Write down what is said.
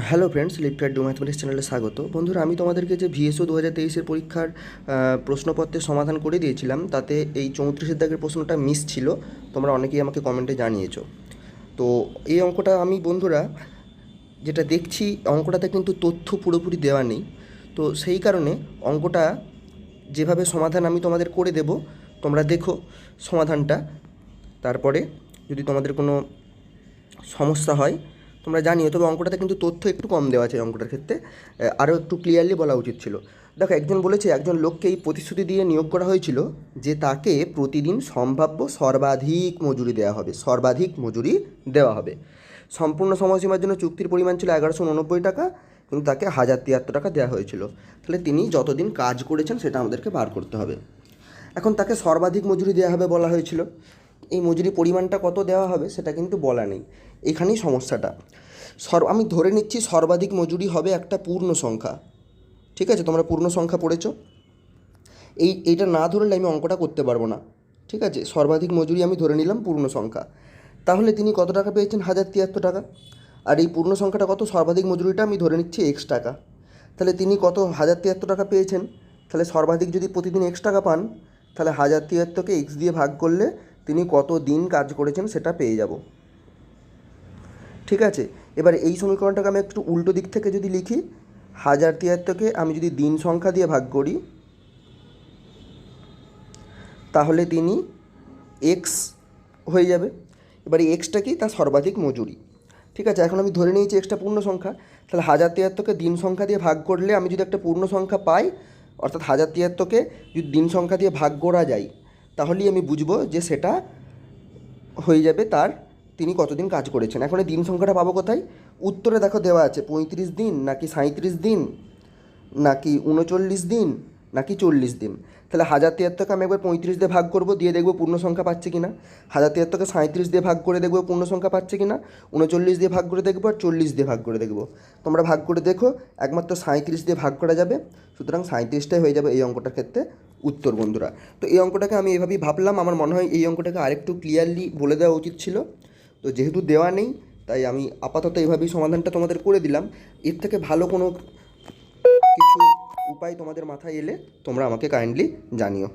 Hello friends, লিপকার্ড do mathematics চ্যানেলে স্বাগত। বন্ধুরা, আমি তোমাদেরকে যে ভিএসও 2023-এর পরীক্ষার প্রশ্নপত্রের সমাধান করে দিয়েছিলাম, তাতে এই 34 দাগের প্রশ্নটা মিস ছিল। তোমরা অনেকেই আমাকে কমেন্টে জানিয়েছো। তো এই অঙ্কটা আমি বন্ধুরা যেটা দেখছি, অঙ্কটাতে কিন্তু তথ্য পুরোপুরি দেওয়া নেই। তো সেই কারণে অঙ্কটা যেভাবে সমাধান আমি তোমাদের করে দেব, তোমরা দেখো সমাধানটা। তারপরে যদি তোমাদের কোনো সমস্যা হয় তোমরা জানিও। তবে অঙ্কটাতে কিন্তু তথ্য একটু কম দেওয়া আছে। অঙ্কটার ক্ষেত্রে আরও একটু ক্লিয়ারলি বলা উচিত ছিল। দেখো, একজন বলেছে একজন লোককে এই প্রতিশ্রুতি দিয়ে নিয়োগ করা হয়েছিল যে তাকে প্রতিদিন সম্ভাব্য সর্বাধিক মজুরি দেওয়া হবে, সর্বাধিক মজুরি দেওয়া হবে। সম্পূর্ণ সময়সীমার জন্য চুক্তির পরিমাণ ছিল 1199 টাকা, কিন্তু তাকে 1073 টাকা দেওয়া হয়েছিল। তাহলে তিনি যতদিন কাজ করেছেন সেটা আমাদেরকে বার করতে হবে। এখন তাকে সর্বাধিক মজুরি দেওয়া হবে বলা হয়েছিল। এই মজুরি পরিমাণটা কত দেওয়া হবে সেটা কিন্তু বলা নেই। এখানেই সমস্যাটা। আমি ধরে নিচ্ছি সর্বাধিক মজুরি হবে একটা পূর্ণ সংখ্যা। ঠিক আছে, তোমরা পূর্ণ সংখ্যা পড়েছো। এইটা না ধরলে আমি অঙ্কটা করতে পারবো না। ঠিক আছে, সর্বাধিক মজুরি আমি ধরে নিলাম পূর্ণ সংখ্যা। তাহলে তিনি কত টাকা পেয়েছেন? 1073 টাকা। আর এই পূর্ণ সংখ্যাটা কত? সর্বাধিক মজুরিটা আমি ধরে নিচ্ছি এক্স টাকা। তাহলে তিনি কত? 1073 টাকা পেয়েছেন। তাহলে সর্বাধিক যদি প্রতিদিন এক্স টাকা পান, তাহলে 1073কে এক্স দিয়ে ভাগ করলে তিনি কত দিন কাজ করেছেন সেটা পেয়ে যাব। ঠিক আছে, এবার এই সমীকরণটাকে আমি একটু উল্টো দিক থেকে যদি লিখি, 1073কে আমি যদি দিন সংখ্যা দিয়ে ভাগ করি, তাহলে তিনি এক্স হয়ে যাবে। এবার এই এক্সটা কি? তার সর্বাধিক মজুরি। ঠিক আছে, এখন আমি ধরে নিয়েছি এক্সটা পূর্ণ সংখ্যা। তাহলে 1073কে দিন সংখ্যা দিয়ে ভাগ করলে আমি যদি একটা পূর্ণ সংখ্যা পাই, অর্থাৎ 1073কে যদি দিন সংখ্যা দিয়ে ভাগ করা যায়, তাহলেই আমি বুঝবো যে সেটা হয়ে যাবে তার তিনি কতদিন কাজ করেছেন। এখন এই দিন সংখ্যাটা পাবো কোথায়? উত্তরে দেখো দেওয়া আছে 35 দিন নাকি 37 দিন নাকি 39 দিন নাকি 40 দিন। তাহলে 1073কে আমি একবার 35 দিয়ে ভাগ করবো, দিয়ে দেখবো পূর্ণ সংখ্যা পাচ্ছে কি না। 1073কে 37 দিয়ে ভাগ করে দেখবো পূর্ণ সংখ্যা পাচ্ছে কি না। 39 দিয়ে ভাগ করে দেখবো আর 40 দিয়ে ভাগ করে দেখবো। তোমরা ভাগ করে দেখো, একমাত্র 37 দিয়ে ভাগ করা যাবে। সুতরাং 37টাই হয়ে যাবে এই অঙ্কটার ক্ষেত্রে উত্তর, বন্ধুরা। তো এই অঙ্কটাকে আমি এভাবেই ভাবলাম। আমার মনে হয় এই অঙ্কটাকে আরেকটু ক্লিয়ারলি বলে দেওয়া উচিত ছিল। তো যেহেতু দেওয়া নেই, তাই আমি আপাতত এইভাবেই সমাধানটা তোমাদের করে দিলাম। এর থেকে ভালো কোনো কিছু উপায় তোমাদের মাথায় এলে তোমরা আমাকে কাইন্ডলি জানিও।